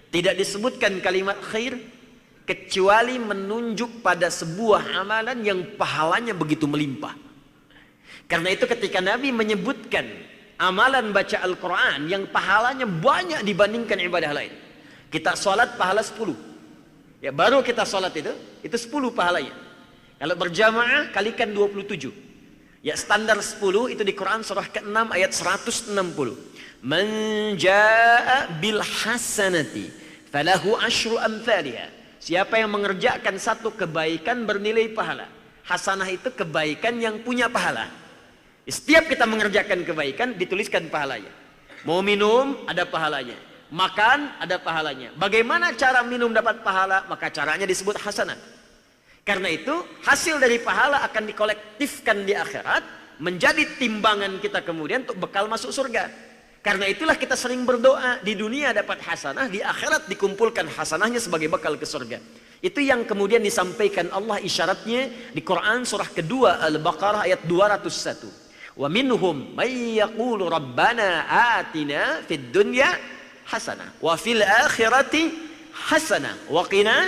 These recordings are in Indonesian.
Tidak disebutkan kalimat khair kecuali menunjuk pada sebuah amalan yang pahalanya begitu melimpah. Karena itu ketika Nabi menyebutkan amalan baca Al-Quran yang pahalanya banyak dibandingkan ibadah lain. Kita sholat pahala 10. Ya, baru kita sholat itu 10 pahalanya. Kalau berjamaah kalikan 27. Ya, standar 10 itu di Quran surah ke-6 ayat 160. Man jaa bil hasanati falahu asyru amthaliha. Siapa yang mengerjakan satu kebaikan bernilai pahala. Hasanah itu kebaikan yang punya pahala. Setiap kita mengerjakan kebaikan dituliskan pahalanya. Mau minum ada pahalanya, makan ada pahalanya. Bagaimana cara minum dapat pahala? Maka caranya disebut hasanah. Karena itu hasil dari pahala akan dikolektifkan di akhirat menjadi timbangan kita kemudian untuk bekal masuk surga. Karena itulah kita sering berdoa, di dunia dapat hasanah, di akhirat dikumpulkan hasanahnya sebagai bekal ke surga. Itu yang kemudian disampaikan Allah isyaratnya di Quran surah kedua Al-Baqarah ayat 201. Wa minhum may yaqulu rabbana atina fid dunya hasanah wa fil akhirati hasanah wa qina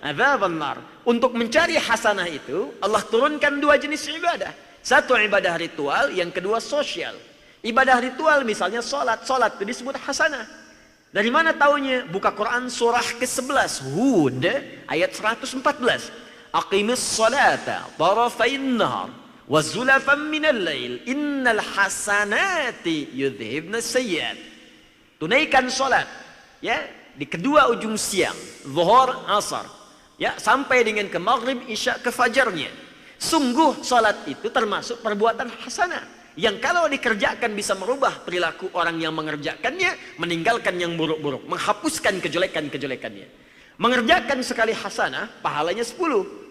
adzaban nar. Untuk mencari hasanah itu Allah turunkan dua jenis ibadah. Satu ibadah ritual, yang kedua sosial. Ibadah ritual misalnya sholat itu disebut hasanah. Dari mana taunya? Buka Quran surah ke-11 Hud ayat 114. Aqimis sholata tarafain nahar wa zulafan minal lail innal hasanati yudhibna sayyiat. Tunaikan sholat ya di kedua ujung siang, zuhur, asar, ya sampai dengan ke maghrib, isya, ke fajarnya. Sungguh sholat itu termasuk perbuatan hasanah yang kalau dikerjakan bisa merubah perilaku orang yang mengerjakannya, meninggalkan yang buruk-buruk, menghapuskan kejelekan-kejelekannya. Mengerjakan sekali hasanah, pahalanya 10.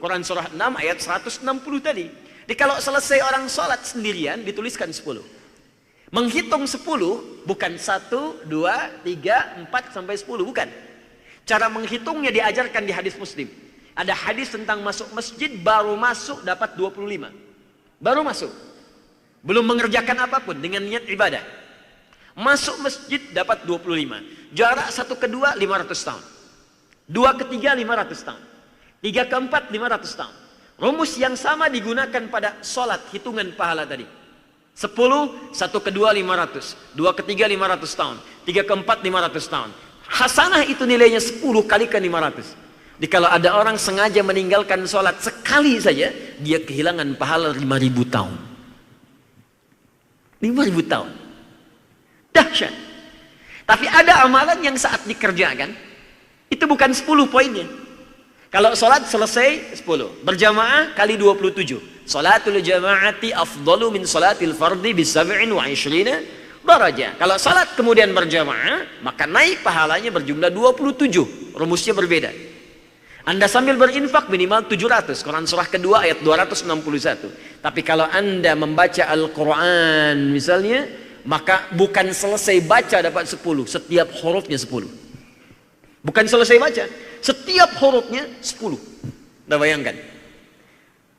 Quran surah 6 ayat 160 tadi. Jadi kalau selesai orang sholat sendirian, dituliskan 10. Menghitung 10, bukan 1, 2, 3, 4, sampai 10, bukan. Cara menghitungnya diajarkan di hadis Muslim. Ada hadis tentang masuk masjid, baru masuk dapat 25. Baru masuk. Belum mengerjakan apapun dengan niat ibadah. Masuk masjid dapat 25. Jarak satu ke dua 500 tahun. Dua ke tiga 500 tahun. Tiga ke empat 500 tahun. Rumus yang sama digunakan pada sholat, hitungan pahala tadi. 10, satu ke dua 500. Dua ke tiga 500 tahun. Tiga ke empat 500 tahun. Hasanah itu nilainya 10 kalikan 500. Jadi kalau ada orang sengaja meninggalkan sholat sekali saja, dia kehilangan pahala 5.000 tahun. 5.000 tahun. Dahsyat. Tapi ada amalan yang saat dikerjakan itu bukan 10 poinnya. Kalau sholat selesai 10, berjamaah kali 27. Sholatul jamaati afdalu min sholatil fardi bisab'in wa 20 darajah. Kalau sholat kemudian berjamaah, maka naik pahalanya berjumlah 27. Rumusnya berbeda. Anda sambil berinfak minimal 700. Quran surah kedua ayat 261. Tapi kalau Anda membaca Al-Quran misalnya, maka bukan selesai baca dapat 10. Setiap hurufnya 10. Bukan selesai baca. Setiap hurufnya 10. Anda bayangkan.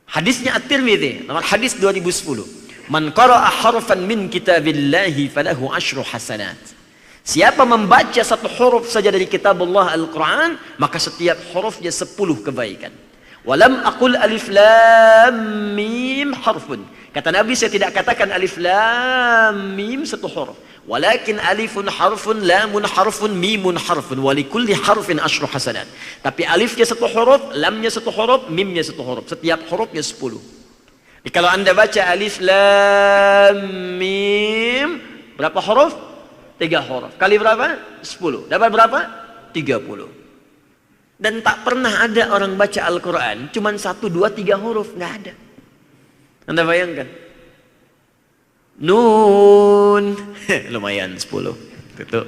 Hadisnya At-Tirmidzi, nomor hadis 2010. Man qara'a harfan min kitabillahi falahu asyru hasanat. Siapa membaca satu huruf saja dari kitab Allah Al-Quran, maka setiap hurufnya 10 kebaikan. Walam aqul alif lam mim harfun. Kata Nabi, saya tidak katakan alif lam mim satu huruf. Walakin alifun harfun, lamun harfun, mimun harfun. Walikulli harfin asyru hasanat. Tapi alifnya satu huruf, lamnya satu huruf, mimnya satu huruf. Setiap hurufnya 10. Jadi kalau Anda baca alif lam mim, berapa huruf? 3 huruf. Kali berapa? 10. Dapat berapa? 30. Dan tak pernah ada orang baca Al-Quran cuman 1, 2, 3 huruf. Nggak ada. Anda bayangkan. Nun. Lumayan 10. Tutup.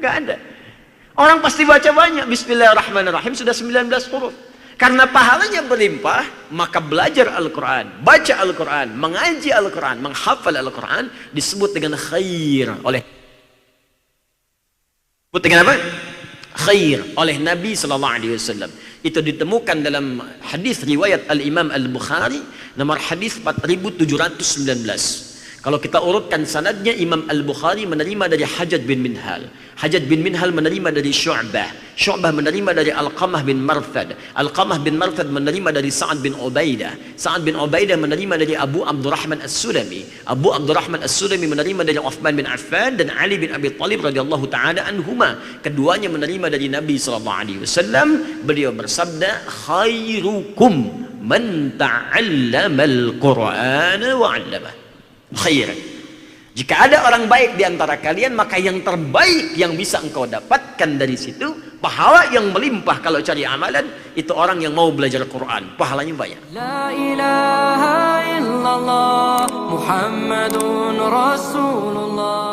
Nggak ada. Orang pasti baca banyak. Bismillahirrahmanirrahim sudah 19 huruf. Karena pahalanya berlimpah, maka belajar Al-Quran, baca Al-Quran, mengaji Al-Quran, menghafal Al-Quran disebut dengan khair oleh apa? Khair oleh Nabi SAW. Itu ditemukan dalam hadis riwayat Al-Imam Al-Bukhari nomor hadis 4719. Kalau kita urutkan sanadnya, Imam Al-Bukhari menerima dari Hajjaj bin Minhal. Hajjaj bin Minhal menerima dari Syu'bah. Syu'bah menerima dari Alqamah bin Marthad. Alqamah bin Marthad menerima dari Sa'ad bin Ubaidah. Sa'ad bin Ubaidah menerima dari Abu Abdurrahman As-Sulami. Abu Abdurrahman As-Sulami menerima dari Uthman bin Affan dan Ali bin Abi Thalib radhiyallahu ta'ala anhuma. Keduanya menerima dari Nabi SAW. Beliau bersabda, khairukum man ta'allamal Qur'ana wa 'allamah. Khairan. Jika ada orang baik di antara kalian, maka yang terbaik yang bisa engkau dapatkan dari situ, pahala yang melimpah kalau cari amalan, itu orang yang mau belajar Quran. Pahalanya banyak. La ilaha illallah Muhammadun Rasulullah.